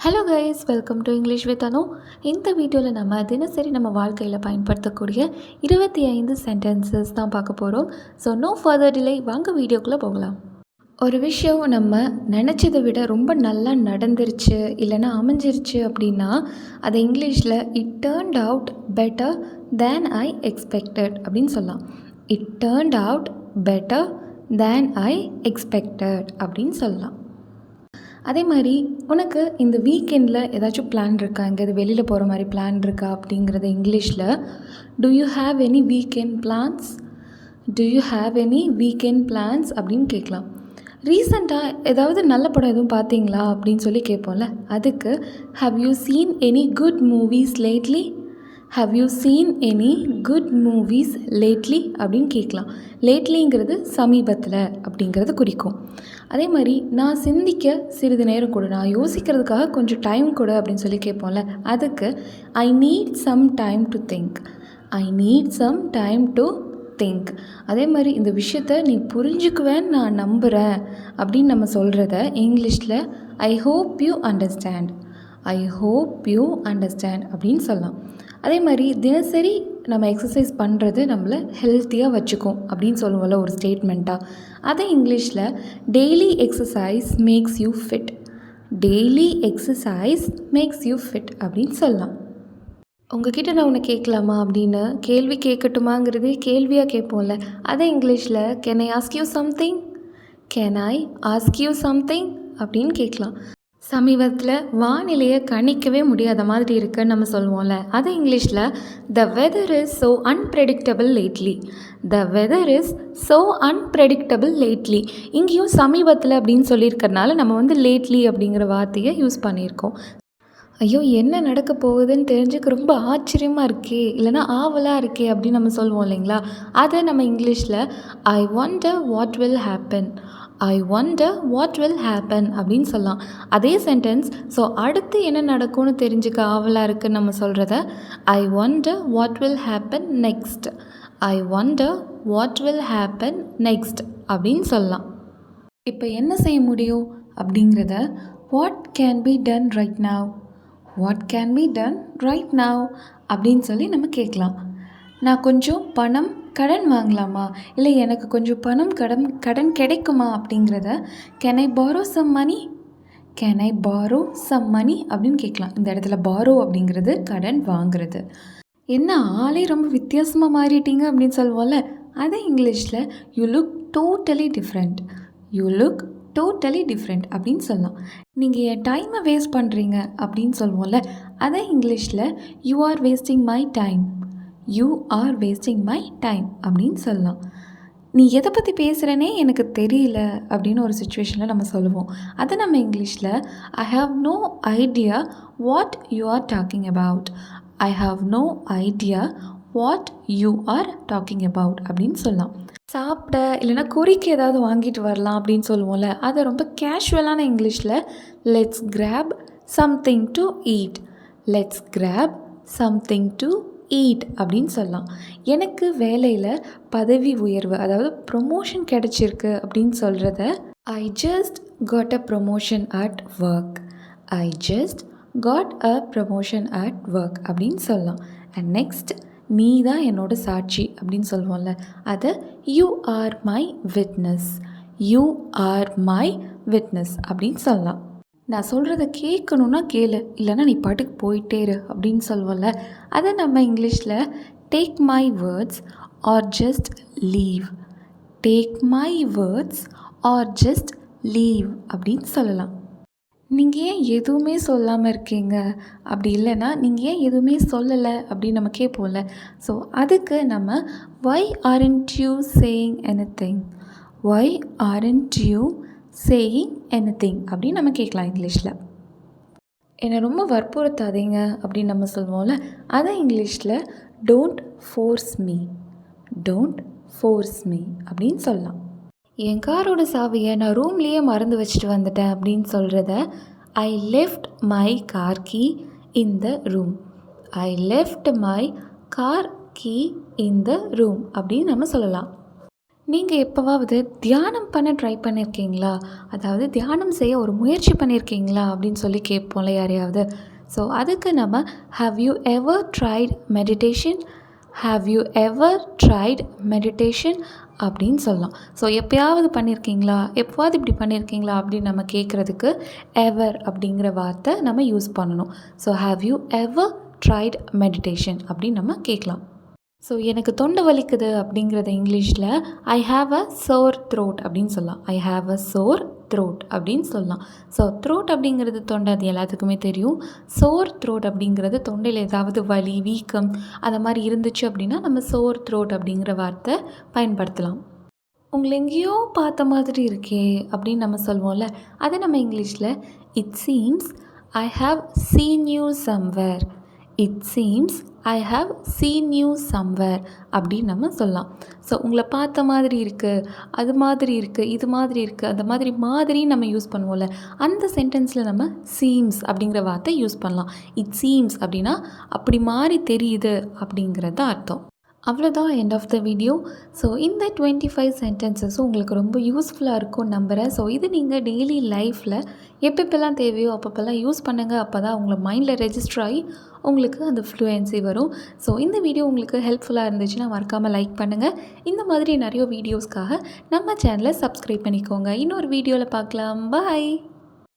Hello guys, welcome to English with Anu. இந்த வீடியோவில் நம்ம தினசரி நம்ம வாழ்க்கையில் பயன்படுத்தக்கூடிய 25 சென்டென்சஸ் தான் பார்க்க போகிறோம். ஸோ நோ ஃபர்தர் டிலே, வாங்க வீடியோக்குள்ளே போகலாம். ஒரு விஷயம் நம்ம நினச்சதை விட ரொம்ப நல்லா நடந்துருச்சு இல்லைன்னா அமைஞ்சிருச்சு அப்படின்னா அதை இங்கிலீஷில் it turned out better than I expected அப்படின்னு சொல்லலாம். It turned out better than I expected அப்படின்னு சொல்லலாம். அதே மாதிரி உனக்கு இந்த வீக்கெண்டில் ஏதாச்சும் பிளான் இருக்கா, எங்கேயாவது வெளியில் போகிற மாதிரி பிளான் இருக்கா அப்படிங்கிறத இங்கிலீஷில் to you have any weekend plans, to you have any weekend plans அப்படின்னு கேட்கலாம். ரீசெண்டாக ஏதாவது நல்ல படம் எதுவும் பார்த்தீங்களா அப்படின்னு சொல்லி கேட்போம்ல, அதுக்கு have you seen any good movies lately, how you seen any good movies lately அப்படின்னு கேட்கலாம். லேட்லிங்கிறது சமீபத்தில் அப்படிங்கிறது குறிக்கும். அதே மாதிரி நான் சிந்திக்க சிறிது நேரம் கொடு, நான் யோசிக்கிறதுக்காக கொஞ்சம் டைம் கொடு அப்படின்னு சொல்லி கேட்போம்ல, அதுக்கு I need some time to think, I need some time to think. அதே மாதிரி இந்த விஷயத்த நீ புரிஞ்சுக்குவேன்னு நான் நம்புகிறேன் அப்படின்னு நம்ம சொல்கிறத இங்கிலீஷில் I hope you understand, I hope you understand அப்படின்னு சொல்லலாம். அதே மாதிரி தினசரி நம்ம எக்ஸசைஸ் பண்ணுறது நம்மளை ஹெல்த்தியாக வச்சுக்கும் அப்படின்னு சொல்லுவோம்ல ஒரு ஸ்டேட்மெண்ட்டாக, அதை இங்கிலீஷில் daily exercise makes you fit, daily exercise makes you fit அப்படின்னு சொல்லலாம். உங்ககிட்ட நான் உன்னை கேட்கலாமா அப்படின்னு கேள்வி கேட்கட்டுமாங்கிறது கேள்வியாக கேட்போம்ல, அதை இங்கிலீஷில் can I ask you something, can I ask you something அப்படின்னு கேட்கலாம். சமீபத்தில் வானிலையை கணிக்கவே முடியாத மாதிரி இருக்குன்னு நம்ம சொல்லுவோம்ல, அது இங்கிலீஷில் the weather is so unpredictable lately, the weather is so unpredictable lately. இங்கேயும் சமீபத்தில் அப்படின்னு சொல்லியிருக்கறனால நம்ம லேட்லி அப்படிங்கிற வார்த்தையை யூஸ் பண்ணியிருக்கோம். ஐயோ என்ன நடக்க போகுதுன்னு தெரிஞ்சுக்க ரொம்ப ஆச்சரியமாக இருக்கே இல்லைனா ஆவலாக இருக்கே அப்படின்னு நம்ம சொல்லுவோம் இல்லைங்களா, அதை நம்ம இங்கிலீஷில் ஐ wonder what will happen, I wonder what will happen அப்படின்னு சொல்லலாம். அதே சென்டென்ஸ் ஸோ அடுத்து என்ன நடக்கும்னு தெரிஞ்சுக்க ஆவலாக இருக்குன்னு நம்ம சொல்கிறத ஐ wonder what will happen next, I wonder what will happen next அப்படின்னு சொல்லலாம். இப்போ என்ன செய்ய முடியும் அப்படிங்கிறத what can be done right now, what can be done right now அப்படின்னு சொல்லி நம்ம கேட்கலாம். நான் கொஞ்சம் பணம் கடன் வாங்கலாமா, இல்லை எனக்கு கொஞ்சம் பணம் கடன் கிடைக்குமா அப்படிங்கிறத can I borrow some money, can I borrow some money அப்படின்னு கேட்கலாம். இந்த இடத்துல பாரோ அப்படிங்கிறது கடன் வாங்குறது. என்ன ஆளே ரொம்ப வித்தியாசமாக மாறிட்டீங்க அப்படின்னு சொல்லுவோம்ல, அதை இங்கிலீஷில் you look totally different, you look totally different அப்படின்னு சொல்லலாம். நீங்கள் என் டைமை வேஸ்ட் பண்ணுறீங்க அப்படின்னு சொல்லுவோம்ல, அதை இங்கிலீஷில் you are wasting my time, you are wasting my time அப்படின்னு சொல்லலாம். நீ எதை பற்றி பேசுகிறேனே எனக்கு தெரியல அப்படின்னு ஒரு சுச்சுவேஷனில் நம்ம சொல்லுவோம். அதை நம்ம இங்கிலீஷில் I have no idea what you are talking about, I have no idea what you are talking about அப்படின்னு சொல்லலாம். சாப்பிட இல்லைனா குறிக்கு ஏதாவது வாங்கிட்டு வரலாம் அப்படின்னு சொல்லுவோம்ல, அதை ரொம்ப கேஷுவலான இங்கிலீஷில் let's graph something to eat, let's graph something to eat அப்படின்னு சொல்லலாம். எனக்கு வேலையில் பதவி உயர்வு அதாவது ப்ரொமோஷன் கிடச்சிருக்கு அப்படின்னு சொல்கிறத I just got a promotion at work, I just got a promotion at work அப்படின்னு சொல்லலாம். அண்ட் நெக்ஸ்ட் நீ தான் என்னோட சாட்சி அப்படின்னு சொல்லுவோம்ல, அதை you are my witness, you are my witness அப்படின்னு சொல்லலாம். நான் சொல்கிறத கேட்கணுன்னா கேளு, இல்லைனா நீ பாட்டுக்கு போயிட்டே இரு அப்படின்னு சொல்லுவோம்ல, அதை நம்ம இங்கிலீஷில் take my words are just leave, take my words are just leave அப்படின்னு சொல்லலாம். நீங்கள் ஏன் எதுவுமே சொல்லாமல் இருக்கீங்க, அப்படி இல்லைன்னா நீங்கள் ஏன் எதுவுமே சொல்லலை அப்படின்னு நம்ம கேட்போம்ல, ஸோ அதுக்கு நம்ம why aren't you saying anything, why aren't you saying anything அப்படின்னு நம்ம கேட்கலாம் இங்கிலீஷில். என்னை ரொம்ப வற்புறுத்தாதீங்க அப்படின்னு நம்ம சொல்லுவோம்ல, அதை இங்கிலீஷில் don't force me, don't force me அப்படின்னு சொல்லலாம். என் காரோட சாவியை நான் ரூம்லேயே மறந்து வச்சுட்டு வந்துட்டேன் அப்படின்னு சொல்கிறத I left my car key in the room, I left my car key in the room அப்படின்னு நம்ம சொல்லலாம். நீங்கள் எப்போவாவது தியானம் பண்ண ட்ரை பண்ணியிருக்கீங்களா? அதாவது தியானம் செய்ய ஒரு முயற்சி பண்ணியிருக்கீங்களா? அப்படின்னு சொல்லி கேட்போம்ல யாரையாவது. ஸோ அதுக்கு நம்ம have you ever tried meditation? Have you ever tried meditation அப்படின்னு சொல்லலாம். ஸோ எப்பயாவது பண்ணியிருக்கீங்களா? எப்போவாவது இப்படி பண்ணியிருக்கீங்களா? அப்படின்னு நம்ம கேட்குறதுக்கு எவர் அப்படிங்கிற வார்த்தை நம்ம யூஸ் பண்ணணும். So have you ever tried meditation அப்படின்னு நம்ம கேட்கலாம். ஸோ எனக்கு தொண்டை வலிக்குது அப்படிங்கிறத இங்கிலீஷில் I have a Chor throat அப்படின்னு சொல்லலாம். I have a Chor throat அப்படின்னு சொல்லலாம். ஸோ த்ரோட் அப்படிங்கிறது தொண்டை, அது எல்லாத்துக்குமே தெரியும். சோர் த்ரோட் அப்படிங்கிறது தொண்டையில் ஏதாவது வலி, வீக்கம் அந்த மாதிரி இருந்துச்சு அப்படின்னா நம்ம சோர் த்ரோட் அப்படிங்கிற வார்த்தை பயன்படுத்தலாம். உங்களை எங்கேயோ பார்த்த மாதிரி இருக்கே அப்படின்னு நம்ம சொல்லுவோம்ல, அதை நம்ம இங்கிலீஷில் it seems I have seen you somewhere. It seems I have seen you somewhere அப்படின்னு நம்ம சொல்லலாம். ஸோ உங்களை பார்த்த மாதிரி இருக்குது, அது மாதிரி இருக்குது, இது மாதிரி இருக்குது, அந்த மாதிரி மாதிரி நம்ம யூஸ் பண்ணுவோம்ல, அந்த சென்டென்ஸில் நம்ம சீம்ஸ் அப்படிங்கிற வார்த்தை யூஸ் பண்ணலாம். இட் சீம்ஸ் அப்படின்னா அப்படி மாறி தெரியுது அப்படிங்கிறது தான் அர்த்தம். அவ்வளோதான் end of the video. So இந்த 25 சென்டென்சஸும் உங்களுக்கு ரொம்ப யூஸ்ஃபுல்லாக இருக்கும்னு நம்புகிறேன். ஸோ இது நீங்கள் டெய்லி லைஃப்பில் எப்பப்பெல்லாம் தேவையோ அப்பப்பெல்லாம் யூஸ் பண்ணுங்கள். அப்போ தான் உங்களை மைண்டில் ரெஜிஸ்டர் ஆகி உங்களுக்கு அந்த ஃப்ளூயன்சி வரும். ஸோ இந்த வீடியோ உங்களுக்கு ஹெல்ப்ஃபுல்லாக இருந்துச்சுன்னா மறக்காமல் லைக் பண்ணுங்கள். இந்த மாதிரி நிறைய வீடியோஸ்க்காக நம்ம சேனலை சப்ஸ்கிரைப் பண்ணிக்கோங்க. இன்னொரு வீடியோவில் பார்க்கலாம். பாய்.